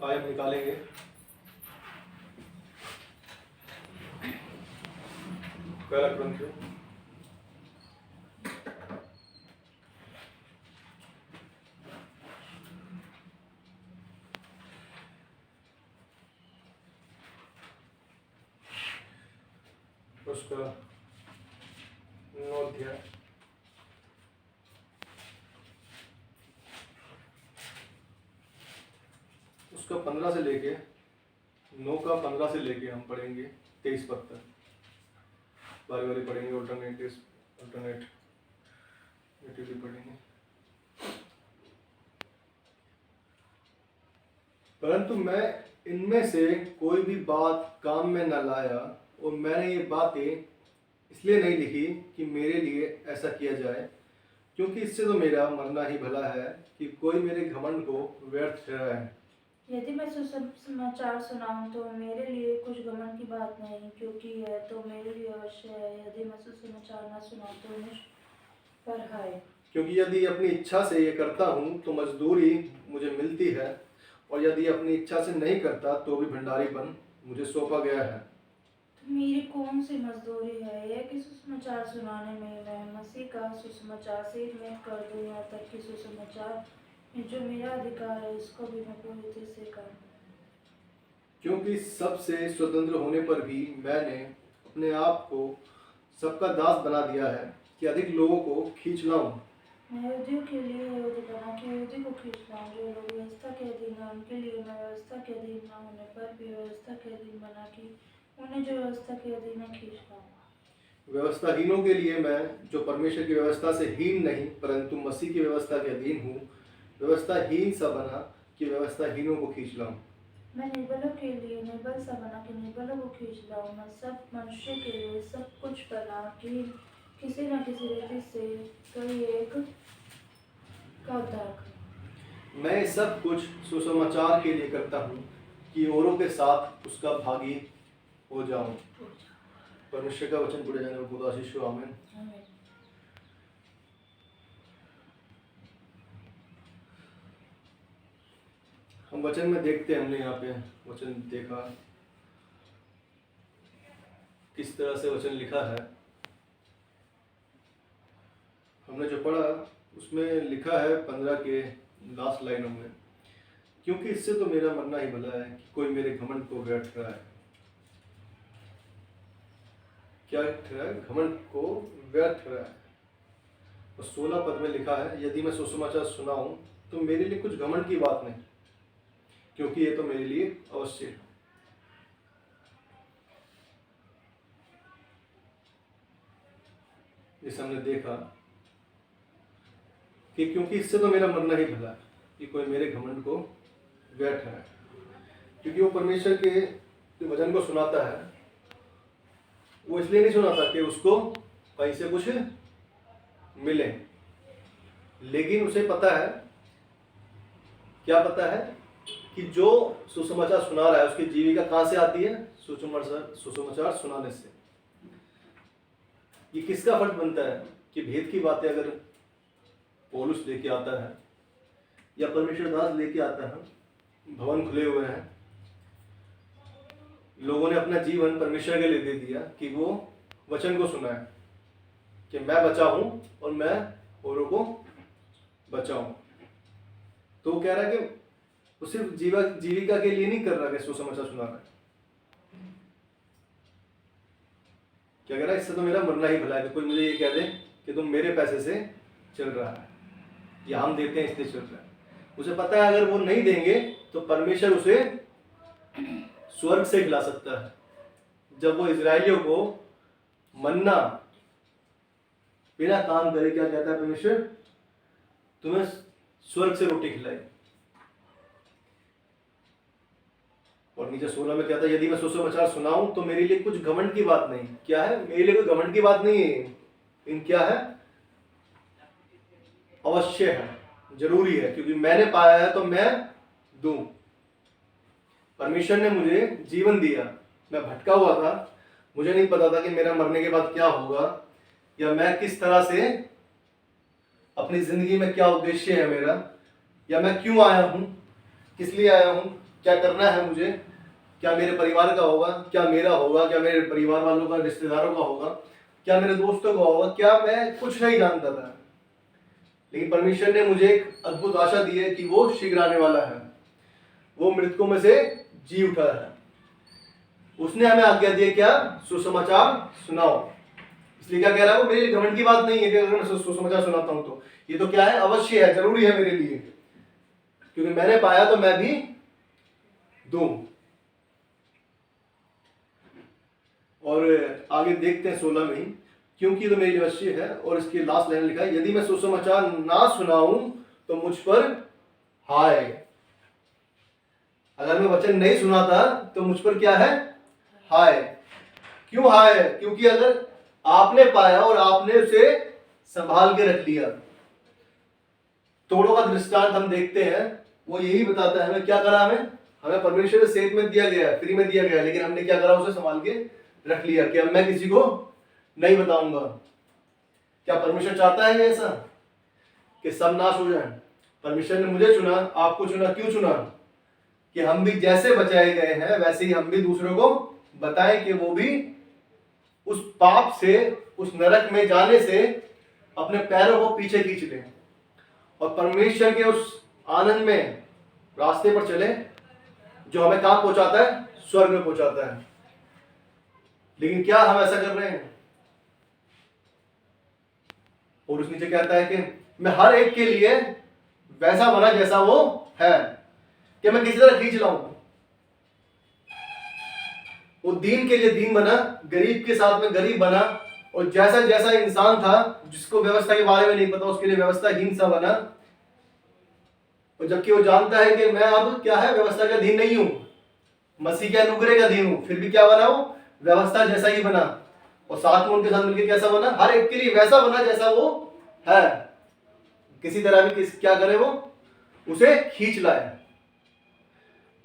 आज हम निकालेंगे पहला क्रंच। उसका 9 अध्याय, उसका 15 से लेके 9 का 15 से लेके हम पढ़ेंगे 23 पद तक। बारी बारी पढ़ेंगे, अल्टरनेटिव पढ़ेंगे। परंतु मैं इनमें से कोई भी बात काम में न लाया, और मैंने ये बातें इसलिए नहीं लिखी कि मेरे लिए ऐसा किया जाए, क्योंकि इससे तो मेरा मरना ही भला है कि कोई मेरे घमंड को व्यर्थ ठहराए। यदि मैं सुसमाचार सुनाऊं तो मेरे लिए कुछ घमंड की बात नहीं, क्योंकि यह तो मेरे लिए अवश्य है। यदि मैं सुसमाचार न सुनाऊं तो मुझ पर हाय, क्योंकि यदि अपनी इच्छा से ये करता हूँ तो मजदूरी मुझे मिलती है, और यदि अपनी इच्छा से नहीं करता तो भी भंडारीपन मुझे सौंपा गया है। तो मेरी कौन सी मजदूरी है यह कि सुसमाचार सुनाने में मैं मसीह का सुसमाचार सिर में कर दूं, यहाँ तक कि सुसमाचार में जो मेरा अधिकार है इसको भी मैं पूरी तरह से करूं। क्योंकि सबसे स्वतंत्र होने पर भी मैंने अपने आप को सबका दास बना दिया है कि अधिक लोगों को खींच लाऊं। मैं यहूदियों के लिए यहूदी बना के यहूदी को खींच लाऊं। जो लोग व्यवस्था के अधीन हैं उनके लिए मैं व्यवस्था के अधीन न होने पर भी व्यवस्था के अधीन बना कि उन्हें जो व्यवस्था के अधीन है खींच लाऊं। व्यवस्थाहीनों के लिए मैं, जो परमेश्वर की व्यवस्था से हीन नहीं परंतु मसीह की व्यवस्था के अधीन हूँ, व्यवस्थाहीन सा बना कि व्यवस्थाहीनों को खींच लाऊं। मैं निर्बलों के लिए निर्बल सा बना कि निर्बलों को खींच लाऊं। मैं सब मनुष्य के लिए सब कुछ बना कि किसी न किसी रीति से कोई एक का उद्धार करूं। मैं सब कुछ सुसमाचार के लिए करता हूँ कि औरों के साथ उसका भागी हो जाऊं। परमेश्वर का वचन पढ़े जाने को खुदा आशीष हो। आमीन। आमीन। हम वचन में देखते हैं, हमने यहाँ पे वचन देखा किस तरह से वचन लिखा है। हमने जो पढ़ा उसमें लिखा है 15 के लास्ट लाइनों में, क्योंकि इससे तो मेरा मरना ही भला है कि कोई मेरे घमंड को व्यर्थ ठहराए। क्या ठहराए? घमंड को व्यर्थ ठहराए। और 16 पद में लिखा है, यदि मैं सुसमाचार सुनाऊं तो मेरे लिए कुछ घमंड की बात नहीं, क्योंकि ये तो मेरे लिए अवश्य है। जैसे हमने देखा कि क्योंकि इससे तो मेरा मरना ही भला है कि कोई मेरे घमंड को व्यर्थ ठहराए। क्योंकि वो परमेश्वर के वचन को सुनाता है, वो इसलिए नहीं सुनाता कि उसको कहीं से कुछ मिले, लेकिन उसे पता है, क्या पता है कि जो सुसमाचार सुना रहा है उसकी जीविका कहाँ से आती है? सुसमाचार सुनाने से। ये किसका फर्ज बनता है कि भेद की बातें अगर पौलुस लेके आता है या परमेश्वर दास लेके आता है, भवन खुले हुए हैं, लोगों ने अपना जीवन परमेश्वर के लिए दे दिया कि वो वचन को सुनाए कि मैं बचा हूं और मैं औरों को बचाऊं। तो वो कह रहा है कि वो सिर्फ जीविका के लिए नहीं कर रहा कि सुसमाचार सुना रहा है। क्या कह रहा है? इससे तो मेरा मरना ही भला है कि कोई मुझे ये कह दे कि तुम मेरे पैसे से चल रहा है, या हम देते हैं इसलिए चल रहा है। उसे पता है अगर वो नहीं देंगे तो परमेश्वर उसे स्वर्ग से खिला सकता है। जब वो इजरायलियों को मन्ना बिना काम करे, क्या कहता है परमेश्वर? तुम्हें स्वर्ग से रोटी खिलाई। और नीचे 16 में कहता है, यदि मैं सुसमाचार सुनाऊं तो मेरे लिए कुछ घमंड की बात नहीं। क्या है? मेरे लिए कोई घमंड की बात नहीं है। इन क्या है? अवश्य है, जरूरी है, क्योंकि मैंने पाया है तो मैं दूं। परमेश्वर ने मुझे जीवन दिया, मैं भटका हुआ था, मुझे नहीं पता था कि मेरा मरने के बाद क्या होगा, या मैं किस तरह से अपनी जिंदगी में क्या उद्देश्य है मेरा, या मैं क्यों आया हूं, किस लिए आया हूं। क्या करना है मुझे, क्या मेरे परिवार का होगा, क्या मेरा होगा, क्या मेरे परिवार वालों का, रिश्तेदारों का होगा, क्या मेरे दोस्तों का होगा, क्या मैं कुछ नहीं जानता था। लेकिन परमेश्वर ने मुझे एक अद्भुत आशा दी है कि वो शीघ्र आने वाला है, वो मृतकों में से जी उठा है। उसने हमें आज्ञा दी है क्या, सुसमाचार सुनाओ। इसलिए क्या कह रहा है वो, मेरे लिए घमंड की बात नहीं है कि अगर मैं सुसमाचार सुनाता हूं तो ये तो क्या है, अवश्य है, जरूरी है मेरे लिए, क्योंकि मैंने पाया तो मैं भी दूं। और आगे देखते हैं 16 में ही, क्योंकि तो मेरी अवश्य है। और इसके लास्ट लाइन लिखा है, यदि मैं सुसमाचार ना सुनाऊं तो मुझ पर हाय। अगर मैं वचन नहीं सुनाता तो मुझ पर क्या है, हाय। क्यों हाय है, क्योंकि अगर आपने पाया और आपने उसे संभाल के रख लिया। तोड़ों का दृष्टांत हम देखते हैं, वो यही बताता है हमें क्या करा, हमें परमेश्वर से सेहत में दिया गया है, फ्री में दिया गया है, लेकिन हमने क्या करा, उसे संभाल के रख लिया कि अब मैं किसी को नहीं बताऊंगा। क्या परमेश्वर चाहता है ऐसा कि सब नाश हो जाए? परमेश्वर ने मुझे चुना, आपको चुना, क्यों चुना? कि हम भी जैसे बचाए गए हैं वैसे ही हम भी दूसरों को बताएं कि वो भी उस पाप से, उस नरक में जाने से अपने पैरों को पीछे खींच लें और परमेश्वर के उस आनंद में रास्ते पर चले जो हमें कहां पहुंचाता है, स्वर्ग में पहुंचाता है। लेकिन क्या हम ऐसा कर रहे हैं? और उस नीचे कहता है कि मैं हर एक के लिए वैसा बना जैसा वो है, कि मैं किसी तरह खींच लाऊं। वो दीन के लिए दीन बना, गरीब के साथ में गरीब बना, और जैसा जैसा इंसान था जिसको व्यवस्था के बारे में नहीं पता उसके लिए व्यवस्थाहीन सा बना। और जबकि वो जानता है कि मैं अब क्या है, व्यवस्था का अधीन नहीं हूं, मसीह के अनुग्रह का अधीन हूं, फिर भी क्या बना, वो व्यवस्था जैसा ही बना। और साथ में उनके साथ मिलकर कैसा बना, हर एक के लिए वैसा बना जैसा वो है। किसी तरह भी क्या करे, वो उसे खींच लाए।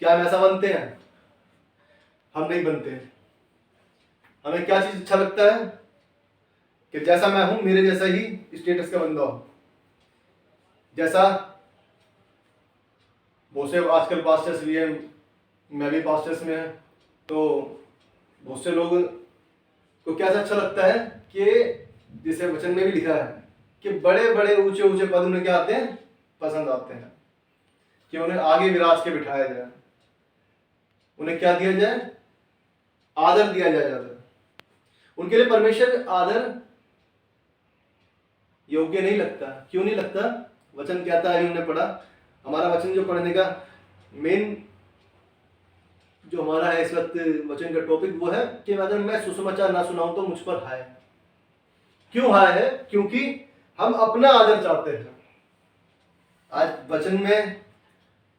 क्या हम ऐसा बनते हैं? हम नहीं बनते। हमें क्या चीज अच्छा लगता है कि जैसा मैं हूं मेरे जैसा ही स्टेटस का बंदा हो। जैसा बहुत से आजकल पास्टर्स भी हैं, मैं भी पास्टर्स में है, तो बहुत से लोग को क्या अच्छा लगता है कि जैसे वचन में भी लिखा है कि बड़े बड़े ऊंचे ऊंचे पद उन्हें क्या आते हैं, पसंद आते हैं, कि उन्हें आगे विराज के बिठाया जाए, उन्हें क्या दिया जाए, आदर दिया जाए ज्यादा। उनके लिए परमेश्वर आदर योग्य नहीं लगता। क्यों नहीं लगता? वचन कहता है, हमने पढ़ा, हमारा वचन जो पढ़ने का मेन जो हमारा है इस वक्त वचन का टॉपिक वो है कि अगर मैं सुसमाचार ना सुनाऊं तो मुझ पर हाय। क्यों हाय है? क्योंकि हम अपना आदर चाहते हैं। आज वचन में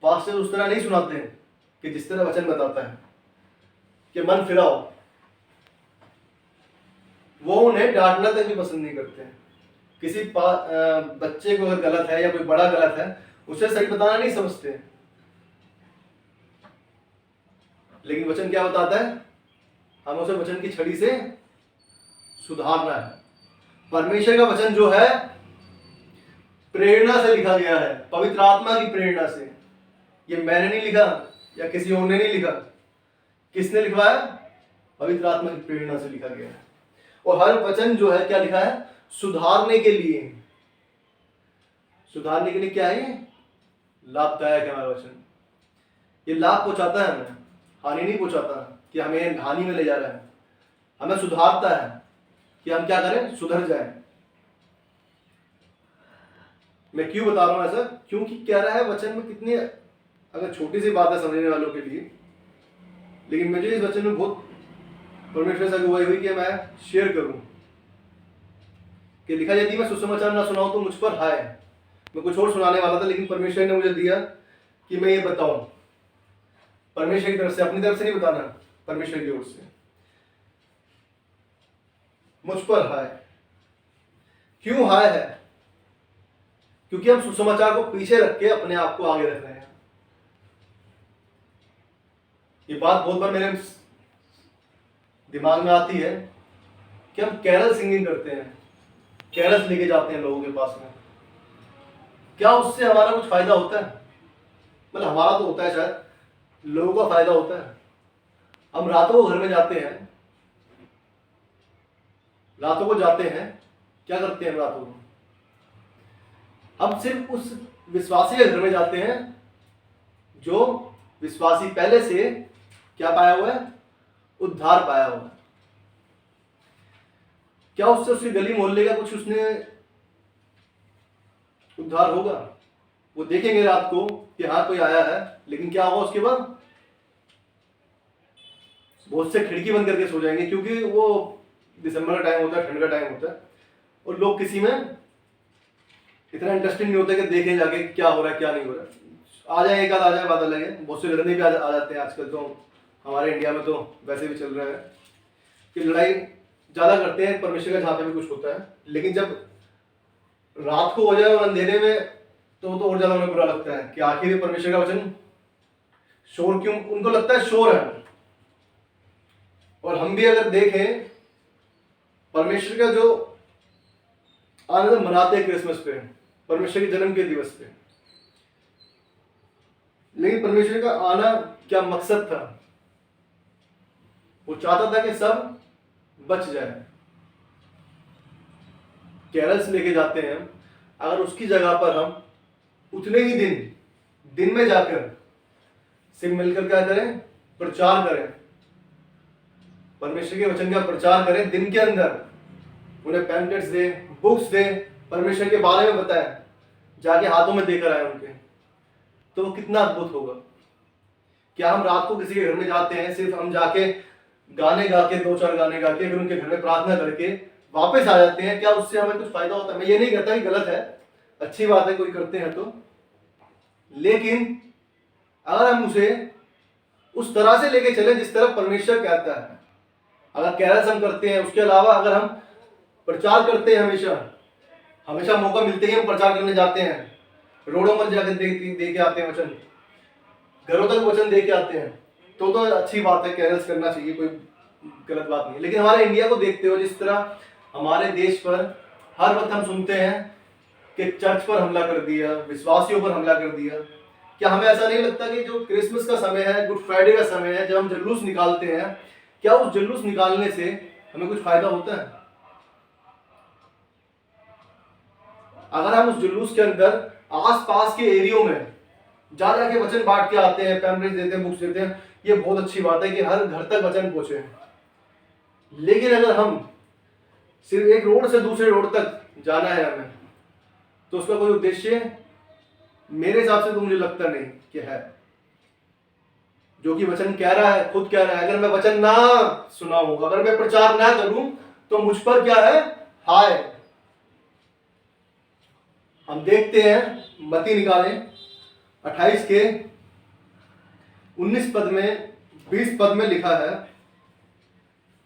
पास्टर उस तरह नहीं सुनाते हैं कि जिस तरह वचन बताता है कि मन फिराओ। वो उन्हें डांटना तक भी पसंद नहीं करते हैं। किसी बच्चे को अगर गलत है या कोई बड़ा गलत है उसे सही बताना नहीं समझते हैं। लेकिन वचन क्या बताता है, हमें उसे वचन की छड़ी से सुधारना है। परमेश्वर का वचन जो है प्रेरणा से लिखा गया है, पवित्र आत्मा की प्रेरणा से। ये मैंने नहीं लिखा या किसी और ने नहीं लिखा। किसने लिखवाया? पवित्र आत्मा की प्रेरणा से लिखा गया है। और हर वचन जो है क्या लिखा है, सुधारने के लिए। सुधारने के लिए क्या है? लाभदायक है हमारा वचन। ये लाभ पहुंचाता है हमें, हानि नहीं पहुंचाता कि हमें हानि में ले जा रहा है। हमें सुधारता है कि हम क्या करें, सुधर जाएं। मैं क्यों बता रहा हूं ऐसा? क्योंकि कह रहा है वचन में कितनी, अगर छोटी सी बात है समझने वालों के लिए, लेकिन मुझे इस वचन में बहुत परमेश्वर से अगुवाई हुई कि मैं शेयर करूं। कि लिखा, यदि मैं सुसमाचार ना सुनाऊं तो मुझ पर हाय। मैं कुछ और सुनाने वाला था लेकिन परमेश्वर ने मुझे दिया कि मैं ये बताऊं। परमेश्वर की तरफ से, अपनी तरफ से नहीं बताना, परमेश्वर की ओर से। मुझ पर हाय। क्यों हाय है? क्योंकि हम सुसमाचार को पीछे रख के अपने आप को आगे रख रहे हैं। ये बात बहुत बार मेरे दिमाग में आती है कि हम कैरल सिंगिंग करते हैं, कैरल्स लेके जाते हैं लोगों के पास में। क्या उससे हमारा कुछ फायदा होता है? मतलब हमारा तो होता है शायद, लोगों का फायदा होता है। हम रातों को घर में जाते हैं, रातों को जाते हैं, क्या करते हैं रातों को? हम सिर्फ उस विश्वासी के घर में जाते हैं जो विश्वासी पहले से क्या पाया हुआ है? उद्धार पाया हुआ है। क्या उससे उसकी गली मोहल्ले का कुछ उसने उद्धार होगा? वो देखेंगे रात को कि हाँ कोई आया है, लेकिन क्या होगा उसके बाद? बहुत से खिड़की बंद करके सो जाएंगे, क्योंकि वो दिसंबर का टाइम होता है, ठंड का टाइम होता है, और लोग किसी में इतना इंटरेस्टिंग नहीं होता कि देखें जाके क्या हो रहा है क्या नहीं हो रहा है। आ जाए एक आध आ जाए बात अलग है, बहुत से लड़ने भी आ जाते हैं आजकल। तो हमारे इंडिया में तो वैसे भी चल रहा है कि लड़ाई ज्यादा करते हैं परमेश्वर का, जहाँ पे भी कुछ होता है। लेकिन जब रात को हो जाए और अंधेरे में, तो और ज्यादा उन्हें बुरा लगता है कि आखिर परमेश्वर का वचन शोर क्यों, उनको लगता है शोर है। और हम भी अगर देखें, परमेश्वर का जो आनंद मनाते हैं क्रिसमस पे, परमेश्वर के जन्म के दिवस पे, लेकिन परमेश्वर का आना क्या मकसद था? वो चाहता था कि सब बच जाए। कैरल्स लेके जाते हैं, अगर उसकी जगह पर हम उतने ही दिन में जाकर सिर्फ मिलकर क्या करें? प्रचार करें, परमेश्वर के वचन का प्रचार करें। दिन के अंदर उन्हें पैम्पलेट्स दे, बुक्स दे, परमेश्वर के बारे में बताएं, जाके हाथों में देकर आए उनके, तो वो कितना अद्भुत होगा। क्या हम रात को किसी के घर में जाते हैं, सिर्फ हम जाके गाने गा के, 2-4 गाने गा के, फिर उनके घर में प्रार्थना करके वापस आ जाते हैं? क्या उससे हमें कुछ फायदा होता है? मैं ये नहीं कहता कि गलत है, अच्छी बात है कोई करते हैं तो, लेकिन अगर हम उसे उस तरह से लेके चले जिस तरह परमेश्वर कहता है, अगर कैरल्स हम करते हैं, उसके अलावा अगर हम प्रचार करते हैं, हमेशा मौका मिलते ही हम प्रचार करने जाते हैं, रोडों पर जाकर दे के आते हैं वचन, घरों तक वचन दे के आते हैं, तो अच्छी बात है, कैरल्स करना चाहिए, कोई गलत बात नहीं। लेकिन हमारे इंडिया को देखते हो, जिस तरह हमारे देश पर हर वक्त हम सुनते हैं कि चर्च पर हमला कर दिया, विश्वासियों पर हमला कर दिया, क्या हमें ऐसा नहीं लगता कि जो क्रिसमस का समय है, गुड फ्राइडे का समय है, जब हम जुलूस निकालते हैं, क्या उस जुलूस निकालने से हमें कुछ फायदा होता है? अगर हम उस जुलूस के अंदर आस-पास के एरियो में जा के वचन बांट के आते हैं, पैम्पलेट देते हैं, बुक्स देते हैं, ये बहुत अच्छी बात है कि हर घर तक वचन पहुंचे। लेकिन अगर हम सिर्फ एक रोड से दूसरे रोड तक जाना है हमें, तो उसका कोई उद्देश्य मेरे हिसाब से तो मुझे लगता नहीं कि है। जो कि वचन कह रहा है, खुद कह रहा है, अगर मैं वचन ना सुनाऊं, अगर मैं प्रचार ना करूं, तो मुझ पर क्या है? हाय। हम देखते हैं मत्ती निकालें 28 के 19 पद में, 20 पद में लिखा है,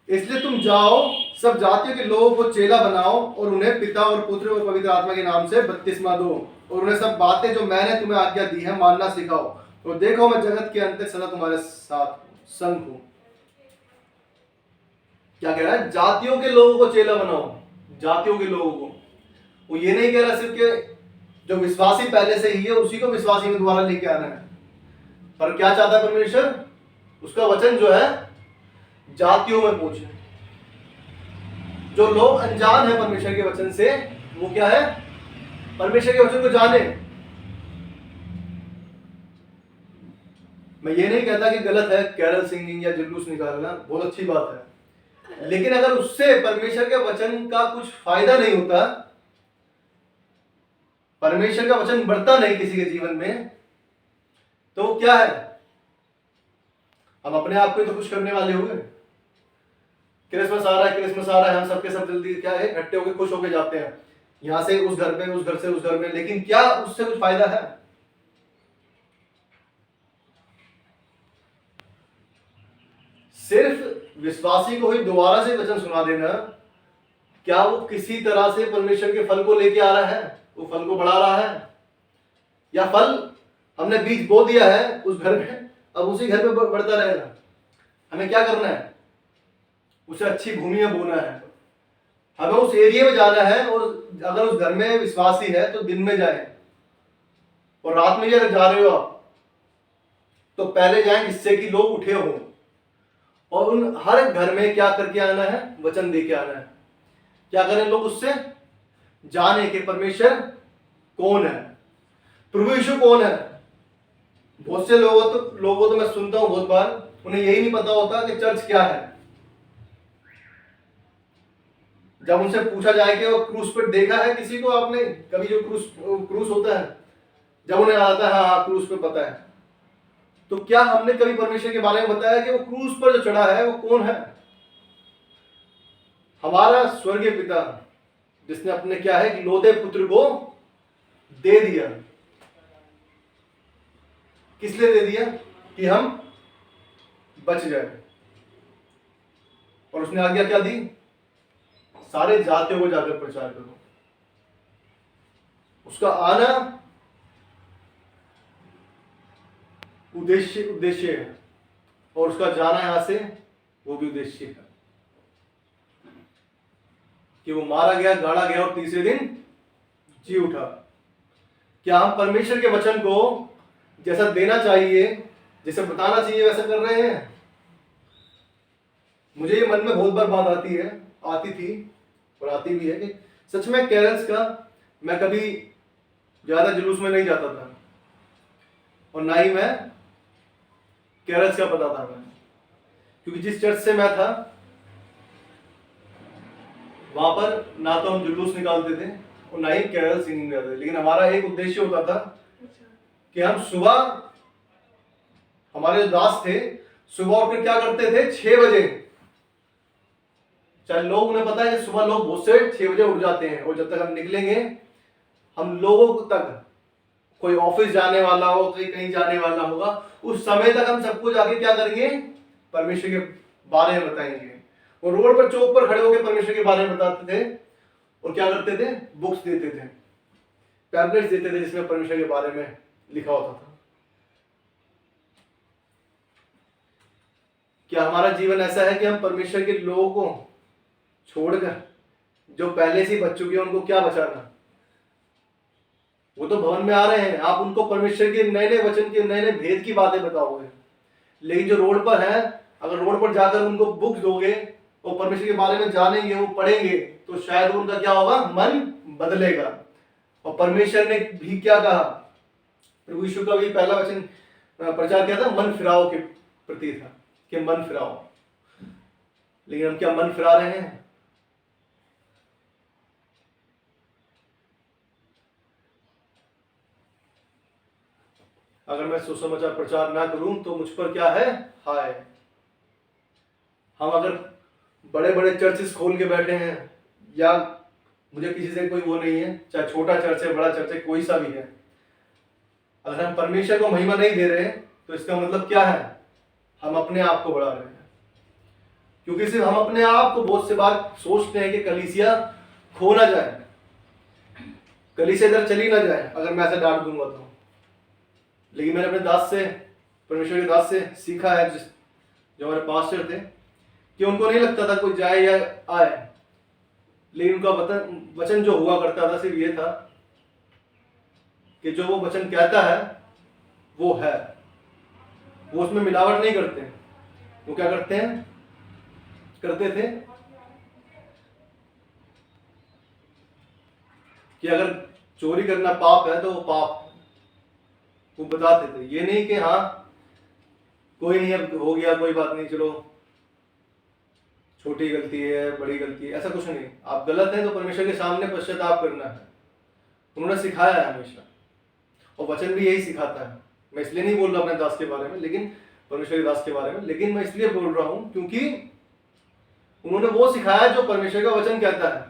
इसलिए तुम जाओ, सब जातियों के लोगों को चेला बनाओ और उन्हें पिता और पुत्र और पवित्र आत्मा के नाम से बपतिस्मा दो, और उन्हें सब बातें जो मैंने तुम्हें आज्ञा दी है मानना सिखाओ, और देखो मैं जगत के अंत तक सदा तुम्हारे साथ संग हूं। क्या कह रहा है? जातियों के लोगों को चेला बनाओ, जातियों के लोगों को। वो ये नहीं कह रहा सिर्फ कि जो विश्वासी पहले से ही है उसी को विश्वासी में दोबारा लेके आना है, पर क्या चाहता है परमेश्वर? उसका वचन जो है जातियों में पहुंचे। जो लोग अनजान है परमेश्वर के वचन से, वो क्या है? परमेश्वर के वचन को जाने। मैं ये नहीं कहता कि गलत है कैरल सिंगिंग या जुलूस निकालना, बहुत अच्छी बात है, लेकिन अगर उससे परमेश्वर के वचन का कुछ फायदा नहीं होता, परमेश्वर का वचन बढ़ता नहीं किसी के जीवन में, तो क्या है? हम अपने आप को तो खुश करने वाले हुए। क्रिसमस आ रहा है, क्रिसमस आ रहा है, हम सबके सब जल्दी क्या है, इकट्ठे होकर खुश होकर जाते हैं, यहां से उस घर पे, उस घर से उस घर में, लेकिन क्या उससे कुछ फायदा है? सिर्फ विश्वासी को ही दोबारा से वचन सुना देना, क्या वो किसी तरह से परमेश्वर के फल को लेके आ रहा है? वो फल को बढ़ा रहा है? या फल हमने बीज बो दिया है उस घर में, अब उसी घर में बढ़ता रहेगा? हमें क्या करना है? उसे अच्छी भूमि में बोना है, हमें उस एरिया में जाना है, और अगर उस घर में विश्वासी है तो दिन में जाए, और रात में भी अगर जा रहे हो आप, तो पहले जाएं जिससे कि लोग उठे हों, और उन हर घर में क्या करके आना है, वचन दे के आना है। क्या करें लोग उससे, जाने कि परमेश्वर कौन है, प्रभु यीशु कौन है। बहुत से लोगों तो मैं सुनता हूं बहुत बार, उन्हें यही नहीं पता होता कि चर्च क्या है। जब उनसे पूछा जाए कि वो क्रूस पर देखा है किसी को आपने कभी, जो क्रूस होता है, जब उन्हें आता है हाँ क्रूस पे पता है, तो क्या हमने कभी परमेश्वर के बारे में बताया कि वो क्रूस पर जो चढ़ा है वो कौन है। हमारा स्वर्गीय पिता जिसने अपने क्या है इकलौते पुत्र को दे दिया, किस लिए दे दिया, कि हम बच जाए। और उसने आज्ञा क्या दी, सारे जातियों को जाकर प्रचार करो। उसका आना उद्देश्य है, और उसका जाना यहां से वो भी उद्देश्य है, कि वो मारा गया, गाड़ा गया और तीसरे दिन जी उठा। क्या हम परमेश्वर के वचन को जैसा देना चाहिए, जैसे बताना चाहिए, वैसा कर रहे हैं। मुझे ये मन में बहुत बार बात आती थी और आती भी है कि सच में कैरल्स का मैं कभी ज्यादा जुलूस में नहीं जाता था, और ना ही मैं कैरल्स का पता था मैं, क्योंकि जिस चर्च से मैं था वहां पर ना तो हम जुलूस निकालते थे और ना ही कैरल सिंगिंग करते थे। लेकिन हमारा एक उद्देश्य होता था कि हम सुबह, हमारे जो दास थे सुबह उठकर क्या करते थे, 6 बजे, चाहे लोग, उन्हें पता है कि सुबह लोग बहुत से 6 बजे उठ जाते हैं, और जब तक हम निकलेंगे, हम लोगों तक, कोई ऑफिस जाने वाला हो, कोई कहीं जाने वाला होगा, उस समय तक हम सबको जाके क्या करेंगे, परमेश्वर के बारे में बताएंगे। और रोड पर, चौक पर खड़े होकर परमेश्वर के बारे में बताते थे, और क्या करते थे, बुक्स देते थे, टैबलेट्स देते थे जिसमें परमेश्वर के बारे में लिखा होता था। क्या हमारा जीवन ऐसा है कि हम परमेश्वर के लोगों को छोड़कर, जो पहले से बच चुके हैं, उनको क्या बचाना। वो तो भवन में आ रहे हैं, आप उनको परमेश्वर के नए नए वचन के नए नए भेद की बातें बताओगे, लेकिन जो रोड पर है, अगर रोड पर जाकर उनको बुक दोगे, वो परमेश्वर के बारे में जानेंगे, वो पढ़ेंगे, तो शायद उनका क्या होगा, मन बदलेगा। और परमेश्वर ने भी क्या कहा, प्रभु यीशु का भी पहला वचन प्रचार किया था, मन फिराओ के प्रति था, कि मन फिराओ। लेकिन हम क्या मन फिरा रहे हैं। अगर मैं सुसमाचार प्रचार ना करूं तो मुझ पर क्या है, हाय। हम अगर बड़े बड़े चर्चेस खोल के बैठे हैं, या मुझे किसी से कोई वो नहीं है, चाहे छोटा चर्च है, बड़ा चर्च है, कोई सा भी है, अगर हम परमेश्वर को महिमा नहीं दे रहे, तो इसका मतलब क्या है, हम अपने आप को बढ़ा रहे हैं। क्योंकि सिर्फ हम अपने आप को बहुत से बार सोचते हैं कि कलीसिया खो ना जाए, कलीसिया इधर चली ना जाए अगर मैं ऐसे डांट दूंगा तो। लेकिन मैंने अपने दास से, परमेश्वर के दास से सीखा है, जो हमारे पास्टर थे, कि उनको नहीं लगता था कोई जाए या आए, लेकिन उनका वचन जो हुआ करता था सिर्फ ये था कि जो वो वचन कहता है वो है, वो उसमें मिलावट नहीं करते। वो क्या करते थे कि अगर चोरी करना पाप है तो वो पाप, वो बताते थे। ये नहीं कि हाँ कोई नहीं, अब हो गया, कोई बात नहीं, चलो छोटी गलती है, बड़ी गलती है, ऐसा कुछ नहीं। आप गलत हैं तो परमेश्वर के सामने पश्चाताप करना है, उन्होंने सिखाया है हमेशा, और वचन भी यही सिखाता है। मैं इसलिए नहीं बोल रहा अपने दास के बारे में, लेकिन परमेश्वर के दास के बारे में, लेकिन मैं इसलिए बोल रहा हूं क्योंकि उन्होंने वो सिखाया जो परमेश्वर का वचन कहता है,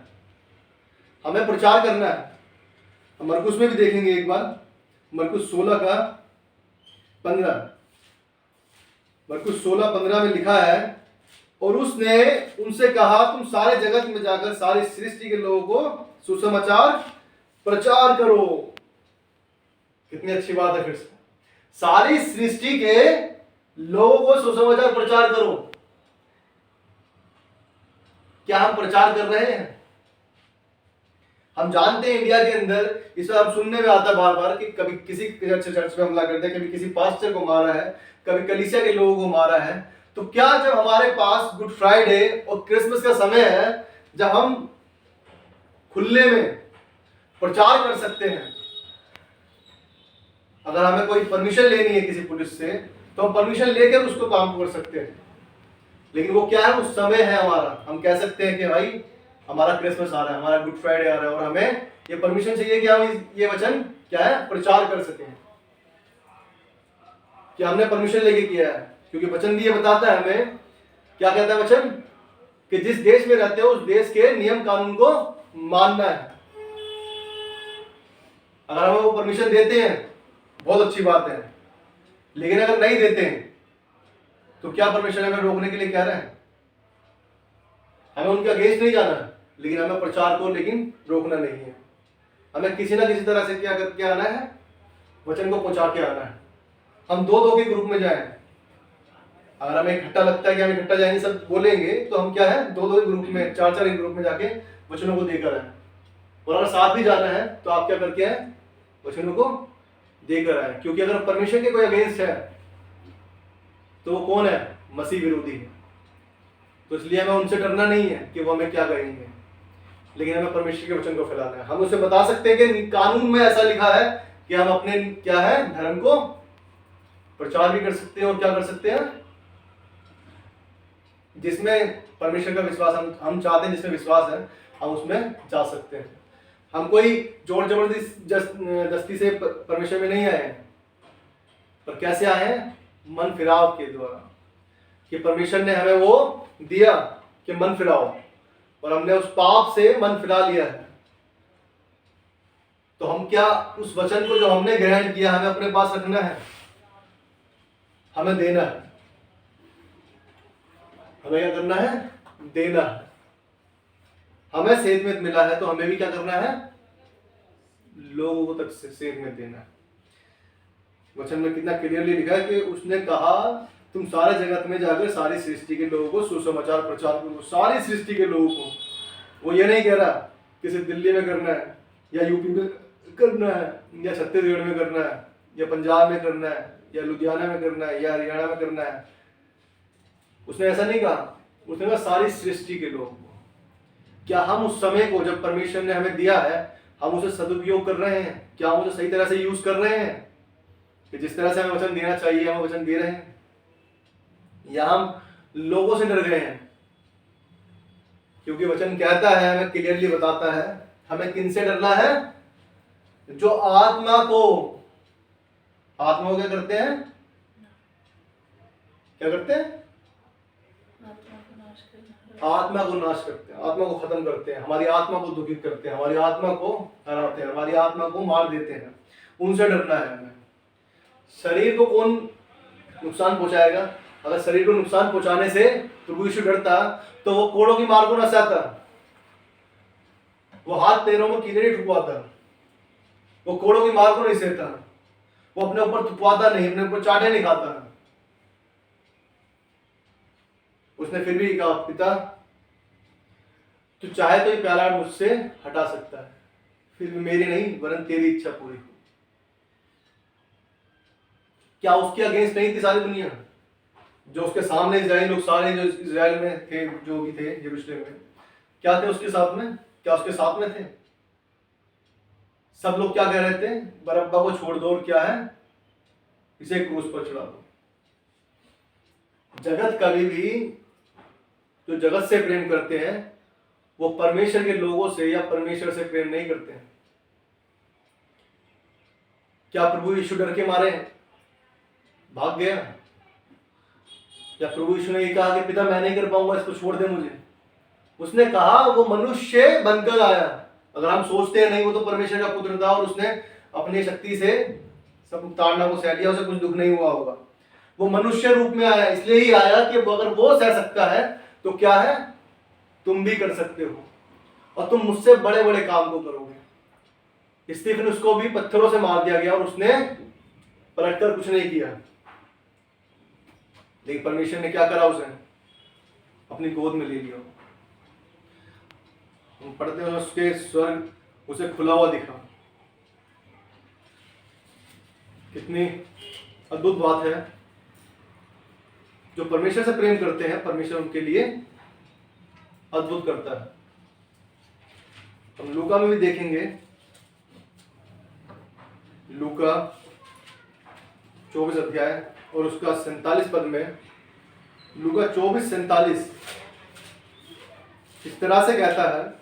हमें प्रचार करना है। हम मरकुस में भी देखेंगे एक बार, मरकुस 16:15, मरकुस 16:15 में लिखा है, और उसने उनसे कहा, तुम सारे जगत में जाकर सारी सृष्टि के लोगों को सुसमाचार प्रचार करो। कितनी अच्छी बात है। फिर से सारी सृष्टि के लोगों को सुसमाचार प्रचार करो। क्या हम प्रचार कर रहे हैं? हम जानते हैं इंडिया के अंदर इस बार हम सुनने में आता है बार बार कि कभी किसी चर्च पे हमला करते हैं, कभी किसी पास्टर को मारा है, कभी कलीसिया के लोगों को मारा है। तो क्या जब हमारे पास गुड फ्राइडे और क्रिसमस का समय है जब हम खुले में प्रचार कर सकते हैं, अगर हमें कोई परमिशन लेनी है किसी पुलिस से तो हम परमिशन लेकर उसको काम कर सकते हैं। लेकिन वो क्या है, उस समय है हमारा, हम कह सकते हैं कि भाई हमारा क्रिसमस आ रहा है, हमारा गुड फ्राइडे आ रहा है और हमें ये परमिशन चाहिए कि हम ये वचन क्या है प्रचार कर सकें, कि हमने परमिशन लेके किया है। क्योंकि वचन भी ये बताता है हमें, क्या कहता है वचन, कि जिस देश में रहते हो उस देश के नियम कानून को मानना है। अगर हमें वो परमिशन देते हैं बहुत अच्छी बात है, लेकिन अगर नहीं देते हैं तो क्या परमिशन हमें रोकने के लिए कह रहे हैं? हमें उनके अगेंस्ट नहीं जाना है, लेकिन हमें प्रचार को लेकिन रोकना नहीं है। हमें किसी ना किसी तरह से क्या करके आना है, वचन को पहुंचा के आना है। हम दो दो के ग्रुप में जाएं, अगर हमें इकट्ठा लगता है कि हम इकट्ठा जाएंगे सब बोलेंगे तो हम क्या है दो दो ग्रुप में, चार चार ग्रुप में जाके वचनों को देकर आए। और अगर साथ भी जाना है तो आप क्या करके आए, वचनों को देकर आए। क्योंकि अगर परमेश्वर के कोई अगेंस्ट है तो वो कौन है, मसीह विरोधी है। तो इसलिए हमें उनसे डरना नहीं है कि वो हमें क्या कहेंगे, लेकिन हमें परमेश्वर के वचन को फैलाना है। हम उसे बता सकते हैं कि कानून में ऐसा लिखा है कि हम अपने क्या है धर्म को प्रचार भी कर सकते हैं और क्या कर सकते हैं, जिसमें परमेश्वर का विश्वास हम चाहते हैं, जिसमें विश्वास है हम उसमें जा सकते हैं। हम कोई जोर जबरदस्ती से परमेश्वर में नहीं आए हैं, पर कैसे आए हैं, मन फिराव के द्वारा। कि परमेश्वर ने हमें वो दिया कि मन फिराओ, और हमने उस पाप से मन फिरा लिया है। तो हम क्या उस वचन को जो हमने ग्रहण किया हमें अपने पास रखना है, हमें देना है। हमें क्या करना है, देना है। हमें सेध में मिला है तो हमें भी क्या करना है, लोगों को तक सेध में देना है। वचन में कितना क्लियरली लिखा है कि उसने कहा तुम सारे जगत में जाकर सारी सृष्टि के लोगों को सुसमाचार प्रचार करो, सारी सृष्टि के लोगों को। वो ये नहीं कह रहा कि सिर्फ दिल्ली में करना है या यूपी में करना है या छत्तीसगढ़ में करना है या पंजाब में करना है या लुधियाना में करना है या हरियाणा में करना है। उसने ऐसा नहीं कहा, उसने कहा सारी सृष्टि के लोगों को। क्या हम उस समय को जब परमेश्वर ने हमें दिया है हम उसे सदुपयोग कर रहे हैं? क्या हम उसे सही तरह से यूज कर रहे हैं कि जिस तरह से हमें वचन देना चाहिए हम वचन दे रहे हैं, या हम लोगों से डर गए हैं? क्योंकि वचन कहता है, हमें क्लियरली बताता है हमें किनसे डरना है, जो आत्मा को क्या करते हैं, क्या करते हैं, आत्मा को नाश करते हैं, आत्मा को खत्म करते हैं, हमारी आत्मा को दुखित करते हैं, हमारी आत्मा को हराते हैं, हमारी आत्मा को मार देते हैं। उनसे डरना है हमें। शरीर को कौन नुकसान पहुंचाएगा? अगर शरीर को नुकसान पहुंचाने से प्रभु यीशु डरता तो वो कोड़ों की मार को न सहता, वो हाथ पैरों में कीड़े नहीं ठुकवाता, वो कोड़ों की मार को नहीं सहता, वो अपने ऊपर थुकवाता नहीं, अपने ऊपर चाटे नहीं खाता। उसने फिर भी कहा पिता तू चाहे तो ये प्याला मुझसे हटा सकता है, फिर भी मेरी नहीं वरन तेरी इच्छा पूरी हो। क्या उसके अगेंस्ट नहीं थी सारी दुनिया? जो उसके सामने इजराइल लोग सारे जो इजराइल में थे, जो भी थे यरूशलेम में, क्या थे उसके साथ में? क्या उसके साथ में थे? सब लोग क्या कह रहे थे, बरअब्बा को छोड़ दो और क्या है इसे क्रूस पर चढ़ा दो। जगत कभी भी जो जगत से प्रेम करते हैं वो परमेश्वर के लोगों से या परमेश्वर से प्रेम नहीं करते हैं। क्या प्रभु यीशु डर के मारे भाग गया? या प्रभु यीशु ने ये कहा कि पिता मैं नहीं कर पाऊंगा, इसको छोड़ दे मुझे? उसने कहा वो मनुष्य बनकर आया। अगर हम सोचते हैं नहीं वो तो परमेश्वर का पुत्र था और उसने अपनी शक्ति से सब ताड़ना को सह लिया, उसे कुछ दुख नहीं हुआ होगा। वो मनुष्य रूप में आया, इसलिए ही आया कि अगर वो सह सकता है तो क्या है तुम भी कर सकते हो, और तुम मुझसे बड़े बड़े काम को करोगे। स्टीफन उसको भी पत्थरों से मार दिया गया और उसने पलटकर कुछ नहीं किया, लेकिन परमेश्वर ने क्या करा, उसे अपनी गोद में ले लिया। हम पढ़ते हैं उसके स्वर्ग उसे खुला हुआ दिखा। कितनी अद्भुत बात है। जो परमेश्वर से प्रेम करते हैं, परमेश्वर उनके लिए अद्भुत करता है। हम लूका में भी देखेंगे, लूका 24 अध्याय और उसका 47 पद में, लूका 24:47 इस तरह से कहता है,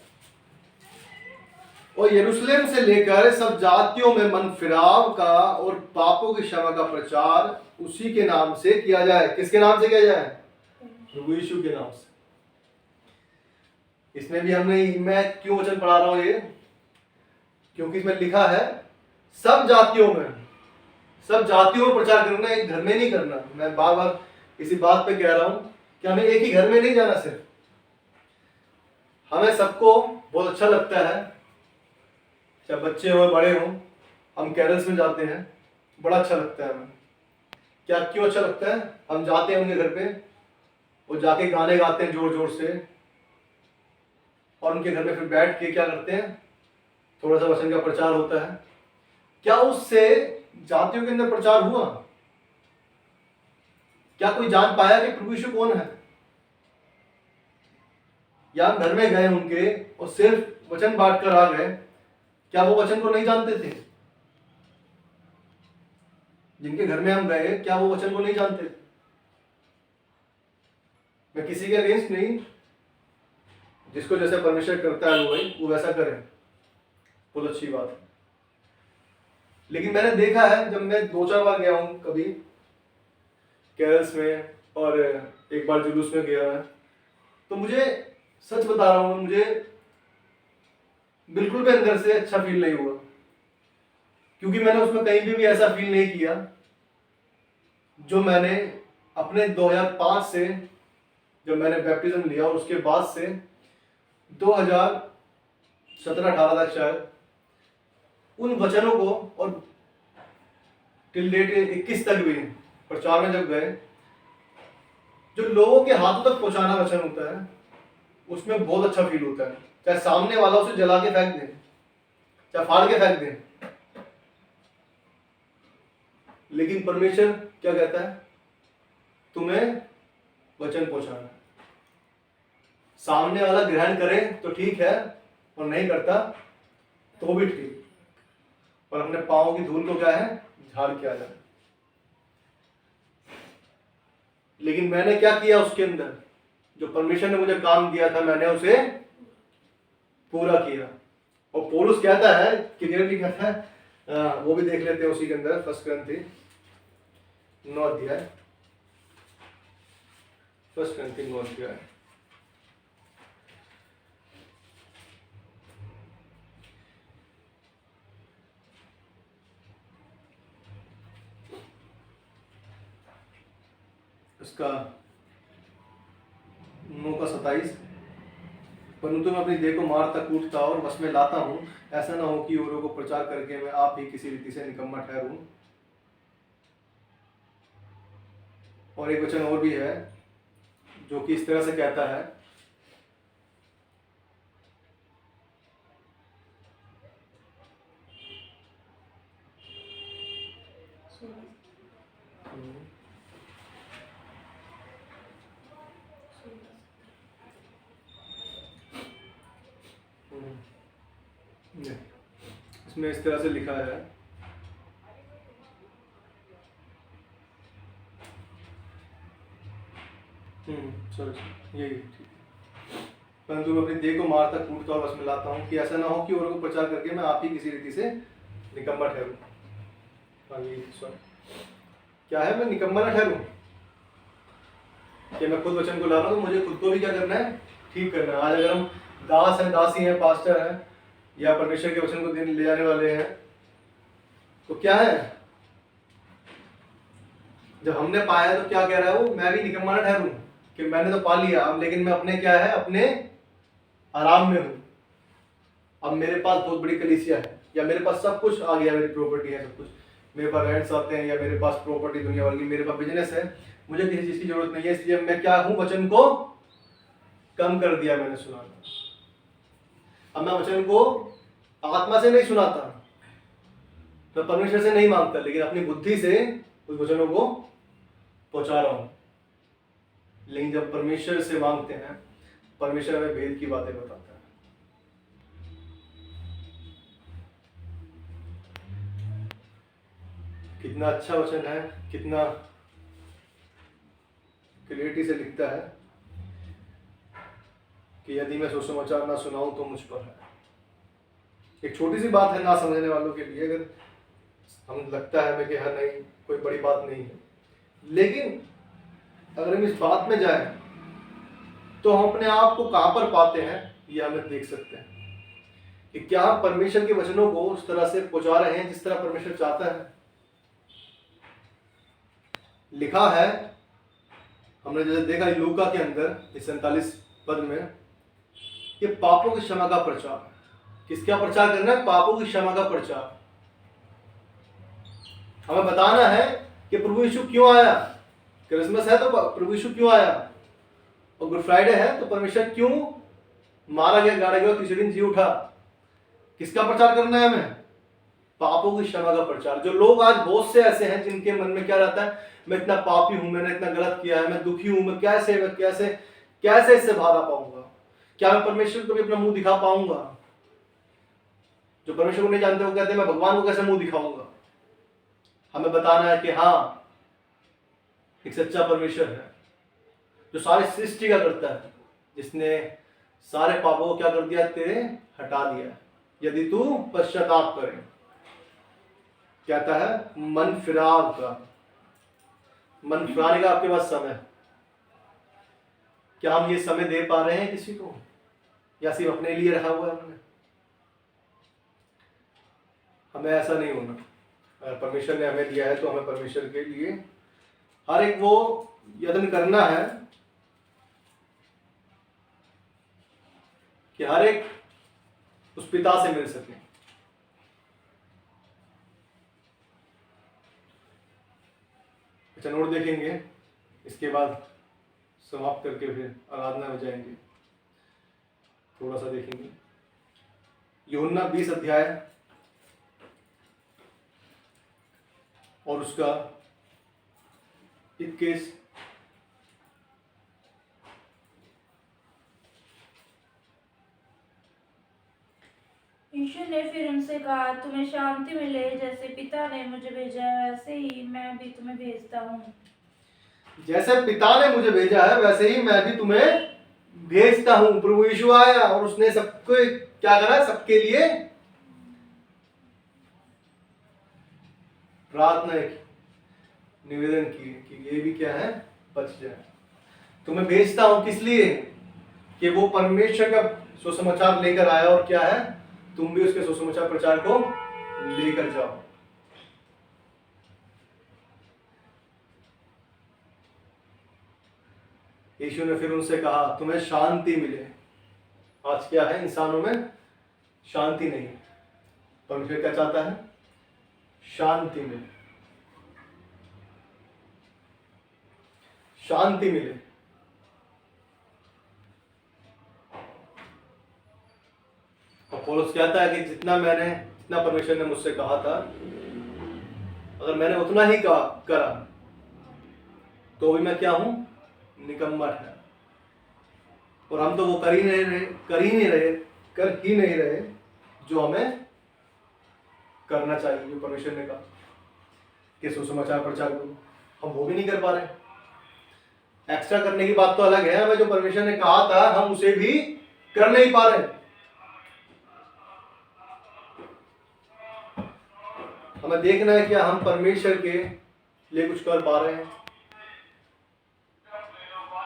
और यरूशलेम से लेकर सब जातियों में मन फिराव का और पापों की क्षमा का प्रचार उसी के नाम से किया जाए। किसके नाम से किया जाए? प्रभु यीशु के नाम से। इसमें भी हमने, मैं क्यों वचन पढ़ा रहा हूं ये, क्योंकि इसमें लिखा है सब जातियों में, सब जातियों में प्रचार करना, एक घर में नहीं करना। मैं बार बार इसी बात पे कह रहा हूं कि हमें एक ही घर में नहीं जाना। सिर्फ हमें सबको बहुत अच्छा लगता है, चाहे बच्चे हो बड़े हो, हम कैरल्स में जाते हैं, बड़ा अच्छा लगता है हमें। क्या क्यों अच्छा लगता है? हम जाते हैं उनके घर पे और जाके गाने गाते हैं जोर जोर से, और उनके घर में फिर बैठ के क्या करते हैं, थोड़ा सा वचन का प्रचार होता है। क्या उससे जातियों के अंदर प्रचार हुआ? क्या कोई जान पाया कि प्रभु यीशु कौन है? या हम घर में गए उनके और सिर्फ वचन बांट कर आ गए, क्या वो वचन को नहीं जानते थे? जिनके घर में हम गए, क्या वो वचन को नहीं जानते थे? मैं किसी के अगेंस्ट नहीं, जिसको जैसे परमेश्वर करता है वो वैसा करे, बहुत अच्छी बात है। लेकिन मैंने देखा है, जब मैं 2-4 बार गया हूं कभी केरल्स में और एक बार जुलूस में गया है, तो मुझे सच बता रहा हूं, मुझे बिल्कुल भी अंदर से अच्छा फील नहीं हुआ, क्योंकि मैंने उसमें कहीं भी ऐसा फील नहीं किया जो मैंने अपने 2005 से, जब मैंने बैप्टिज्म लिया और उसके बाद से 2017-18 तक शायद, उन वचनों को, और टिल डेट 21 तक भी प्रचार में जब गए, जो लोगों के हाथों तक पहुंचाना वचन होता है, उसमें बहुत अच्छा फील होता है। चाहे सामने वाला उसे जला के फेंक दे, चाहे फाड़ के फेंक दे, लेकिन परमेश्वर क्या कहता है? तुम्हें वचन पहुंचाना है। सामने वाला ग्रहण करे तो ठीक है, और नहीं करता तो भी ठीक, और अपने पांव की धूल को क्या है, झाड़ के आ जाए। लेकिन मैंने क्या किया उसके अंदर? जो परमेश्वर ने मुझे काम दिया था, मैंने उसे पूरा किया। और पौलुस कहता है, क्लियरली कहता है, वो भी देख लेते हैं उसी के अंदर, 1 Corinthians 9 अध्याय, 1 Corinthians 9 अध्याय। उसका 9:27, परंतु मैं अपनी देह को मारता कूटता और वश में लाता हूँ, ऐसा ना हो कि औरों को प्रचार करके मैं आप ही किसी रीति से निकम्मा ठहरूं। और एक वचन और भी है जो कि इस तरह से कहता है, इसमें इस तरह से लिखा है, सॉरी, यही ठीक। परंतु मैं अपनी देह को मारता कूटता और वश में लाता हूँ, कि ऐसा ना हो कि औरों को प्रचार करके मैं आप ही किसी रीति से निकम्मा ठहरूं। हाँ जी, क्या है, मैं निकम्मा ना ठहरूं? कि मैं खुद वचन को ला रहा हूँ, तो मुझे खुद को भी क्या करना है, ठीक करना है। आज अगर हम दास हैं, दासी हैं, पास्टर हैं, या परमेश्वर के वचन को ले जाने वाले हैं, तो क्या है, जब हमने पाया तो क्या कह रहा है वो, मैं भी निकम्मा ना ठहरूं, कि मैंने तो पा लिया अब, लेकिन मैं अपने क्या है, अपने आराम में हूं। अब मेरे पास बहुत बड़ी कलीसिया है, या मेरे पास सब कुछ आ गया, मेरी प्रॉपर्टी है, सब कुछ मेरे पास, रेंट्स आते हैं, या मेरे पास प्रॉपर्टी दुनिया भर की, मेरे पास बिजनेस है, मुझे किसी चीज की जरूरत नहीं है, इसलिए मैं क्या हूं, वचन को कम कर दिया मैंने सुनाना। अब मैं वचन को आत्मा से नहीं सुनाता, मैं परमेश्वर से नहीं मांगता, लेकिन अपनी बुद्धि से उस वचनों को पहुंचा रहा हूं। लेकिन जब परमेश्वर से मांगते हैं, परमेश्वर हमें भेद की बातें बताता है। कितना अच्छा वचन है, कितना क्लियरिटी से लिखता है कि यदि मैं सुसमाचार ना सुनाऊं तो मुझ पर है। एक छोटी सी बात है ना समझने वालों के लिए, अगर हम लगता है हमें कि हाँ नहीं कोई बड़ी बात नहीं है, लेकिन अगर हम इस बात में जाए तो हम अपने आप को कहां पर पाते हैं ये हमें देख सकते हैं कि क्या हम परमेश्वर के वचनों को उस तरह से पहुंचा रहे हैं जिस तरह परमेश्वर चाहता है। लिखा है, हमने जैसे देखा लूका के अंदर इस 47 पद में, ये पापों की क्षमा का प्रचार। किसका प्रचार करना है? पापों की क्षमा का प्रचार। हमें बताना है कि प्रभु यीशु क्यों आया। क्रिसमस है तो प्रभु यीशु क्यों आया, और गुड फ्राइडे है तो परमेश्वर क्यों मारा गया, गाड़ा गया, तीसरे दिन जी उठा। किसका प्रचार करना है हमें? पापों की क्षमा का प्रचार। जो लोग आज बहुत से ऐसे हैं जिनके मन में क्या रहता है, मैं इतना पापी हूं, मैंने इतना गलत किया है, मैं दुखी हूं, मैं कैसे इससे बाहर आ पाऊंगा, क्या मैं परमेश्वर को भी अपना मुंह दिखा पाऊंगा। जो परमेश्वर को नहीं जानते वो कहते हैं मैं भगवान को कैसे मुंह दिखाऊंगा। हमें बताना है कि हाँ, एक सच्चा परमेश्वर है जो सारी सृष्टि का करता है, जिसने सारे पापों को क्या कर दिया, तेरे हटा दिया, यदि तू पश्चाताप करे। कहता है मन फिराव का, मन फिराने का आपके पास समय। क्या हम ये समय दे पा रहे हैं किसी को, या सिर्फ अपने लिए रखा हुआ है हमने? हमें ऐसा नहीं होना। अगर परमेश्वर ने हमें दिया है तो हमें परमेश्वर के लिए हर एक वो यत्न करना है कि हर एक उस पिता से मिल सके। अच्छा, नोट देखेंगे, इसके बाद समाप्त करके फिर आराधना में जाएंगे। थोड़ा सा देखेंगे यूहन्ना 20 अध्याय और उसका 21। यीशु ने फिर उनसे कहा, तुम्हें शांति मिले। जैसे पिता ने मुझे भेजा है वैसे ही मैं भी तुम्हें भेजता हूँ। जैसे पिता ने मुझे भेजा है वैसे ही मैं भी तुम्हें भेजता हूँ। प्रभु यीशु आया और उसने सबको क्या करा, सबके लिए प्रार्थना की, निवेदन की कि ये भी क्या है, बच जाए। तुम्हें भेजता हूं किस लिए? कि वो परमेश्वर का सुसमाचार लेकर आया, और क्या है, तुम भी उसके सुसमाचार प्रचार को लेकर जाओ। यीशु ने फिर उनसे कहा, तुम्हें शांति मिले। आज क्या है, इंसानों में शांति नहीं है। परमेश्वर क्या चाहता है? शांति मिले, शांति मिले। और पौलुस कहता है कि जितना परमेश्वर ने मुझसे कहा था, अगर मैंने उतना ही करा तो भी मैं क्या हूं, निकम्मट है। और हम तो वो कर ही नहीं रहे जो हमें करना चाहिए, जो परमेश्वर ने कहा कि सुसमाचार प्रचार करो, हम वो भी नहीं कर पा रहे। एक्स्ट्रा करने की बात तो अलग है, हमें जो परमेश्वर ने कहा था हम उसे भी कर नहीं पा रहे। हमें देखना है क्या हम परमेश्वर के लिए कुछ कर पा रहे हैं,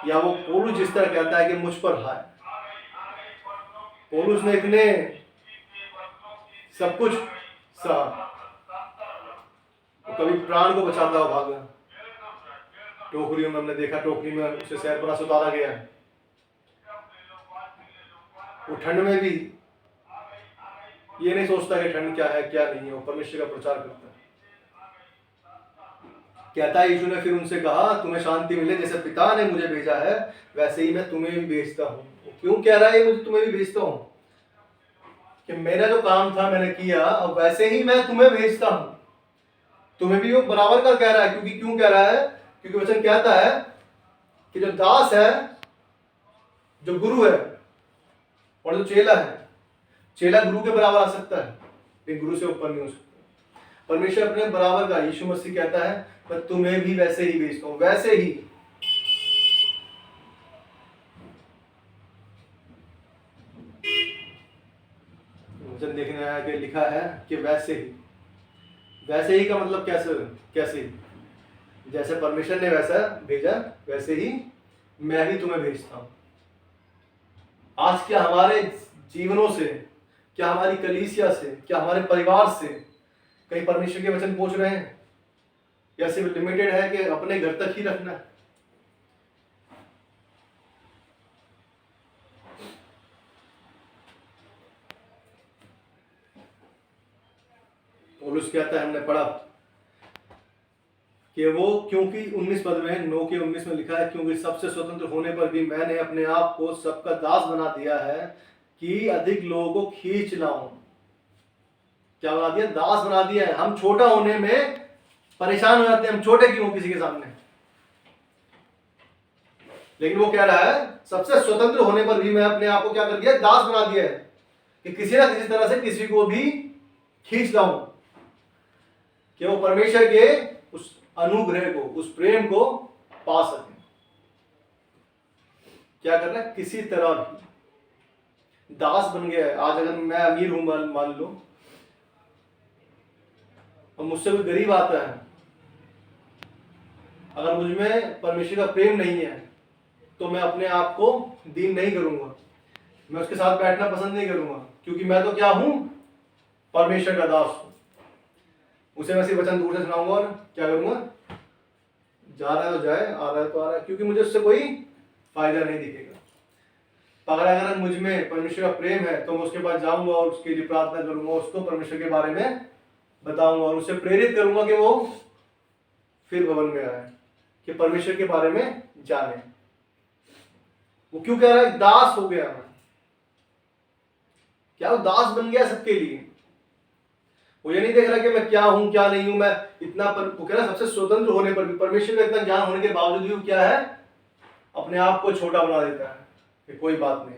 या वो पौलुस जिस तरह कहता है कि मुझ पर हाय। पौलुस ने इतने सब कुछ सहा, कभी प्राण को बचाता हुआ भागा। टोकरियों में हमने देखा, टोकरी में उसे शहरपनाह से उतारा गया है। वो ठंड में भी ये नहीं सोचता कि ठंड क्या है क्या नहीं है, वो परमेश्वर का प्रचार करता है। कहता है यीशु ने फिर उनसे कहा, तुम्हें शांति मिले। जैसे पिता ने मुझे भेजा है वैसे ही मैं तुम्हें भी भेजता हूँ। क्यों कह रहा है मुझे तुम्हें भी भेजता हूँ? कि मेरा जो काम था मैंने किया, अब वैसे ही मैं तुम्हें भेजता हूं। तुम्हें भी वो बराबर का कह रहा है, क्योंकि क्यों कह रहा है? क्योंकि वचन कहता है कि जो दास है, जो गुरु है, और जो चेला है, चेला गुरु के बराबर आ सकता है लेकिन गुरु से ऊपर नहीं हो सकता। परमेश्वर अपने बराबर का, यीशु मसीह कहता है मैं तुम्हें भी वैसे ही भेजता हूं, वैसे ही। वचन देखने आया कि लिखा है कि वैसे ही। वैसे ही का मतलब कैसे? कैसे? जैसे परमेश्वर ने वैसा भेजा, वैसे ही मैं भी तुम्हें भेजता हूं। आज क्या हमारे जीवनों से, क्या हमारी कलीसिया से, क्या हमारे परिवार से कहीं परमेश्वर के वचन पहुंच रहे हैं, या सिर्फ लिमिटेड है कि अपने घर तक ही रखना है? पौलुस कहता है, हमने पढ़ा कि वो, क्योंकि 19 पद में, 9 के 19 में लिखा है, क्योंकि सबसे स्वतंत्र होने पर भी मैंने अपने आप को सबका दास बना दिया है कि अधिक लोगों को खींच लाऊं। क्या बना दिया? दास बना दिया है। हम छोटा होने में परेशान हो जाते हैं, हम छोटे क्यों किसी के सामने, लेकिन वो कह रहा है सबसे स्वतंत्र होने पर भी मैं अपने आप को क्या कर दिया? दास बना दिया है कि किसी ना किसी तरह से किसी को भी खींच लाऊं, कि वो परमेश्वर के उस अनुग्रह को, उस प्रेम को पा सके। क्या कर रहा है? किसी तरह भी दास बन गया है। आज अगर मैं अमीर हूं, मान लो, और मुझसे कोई गरीब आता है, अगर मुझ में परमेश्वर का प्रेम नहीं है तो मैं अपने आप को दीन नहीं करूंगा, मैं उसके साथ बैठना पसंद नहीं करूंगा, क्योंकि मैं तो क्या हूं? परमेश्वर का दास हूं। उसे मैं सिर्फ वचन दूर से सुनाऊंगा और क्या करूंगा? जा रहा है तो जाए, आ रहा है तो आ रहा है, क्योंकि मुझे उससे कोई फायदा नहीं दिखेगा। अगर मुझ में परमेश्वर का प्रेम है तो मैं उसके पास जाऊंगा और उसके लिए प्रार्थना करूंगा, उसको परमेश्वर के बारे में बताऊंगा और उसे प्रेरित करूंगा कि वो फिर भवन में आए, कि परमेश्वर के बारे में जाने। वो क्यों कह रहा है दास हो गया मैं? क्या वो दास बन गया सबके लिए? वो ये नहीं देख रहा कि मैं क्या हूं क्या नहीं हूं, मैं इतना वो कह रहा सबसे स्वतंत्र होने पर भी, परमेश्वर का इतना ज्ञान होने के बावजूद भी वो क्या है? अपने आप को छोटा बना देता है कि कोई बात नहीं,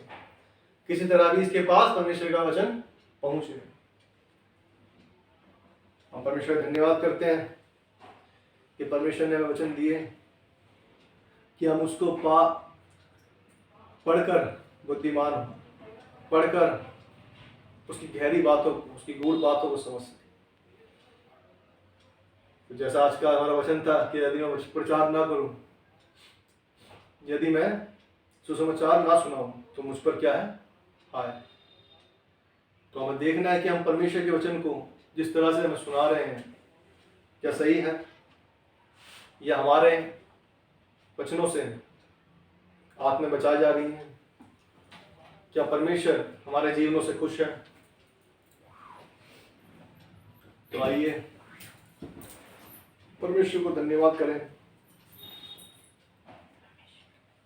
किसी तरह भी इसके पास परमेश्वर का वचन पहुंचे। हम परमेश्वर धन्यवाद करते हैं कि परमेश्वर ने वचन दिए कि हम उसको पढ़कर बुद्धिमान हो, पढ़कर उसकी गहरी बातों को, उसकी गूढ़ बातों को समझ सके। तो जैसा आज का हमारा वचन था कि यदि मैं प्रचार ना करूं, यदि मैं सुसमाचार ना सुनाऊं, तो मुझ पर क्या है? हाय। तो हमें देखना है कि हम परमेश्वर के वचन को जिस तरह से हमें सुना रहे हैं, क्या सही है, या हमारे वचनों से आत्मा बचाई जा रही है? क्या परमेश्वर हमारे जीवनों से खुश है? तो आइए परमेश्वर को धन्यवाद करें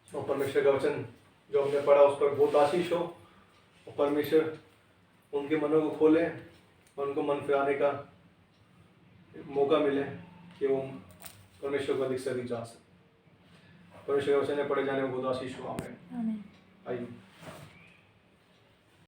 और परमेश्वर का वचन जो हमने पढ़ा उस पर बहुत आशीष हो, और परमेश्वर उनके मनों को खोले और उनको मन फिराने का मौका मिले कि वो परमेश्वर को अधिक से अधिक जान सके। परमेश्वर के वचन में पढ़े जाने में बहुत आशीष हो। आमीन। आइए।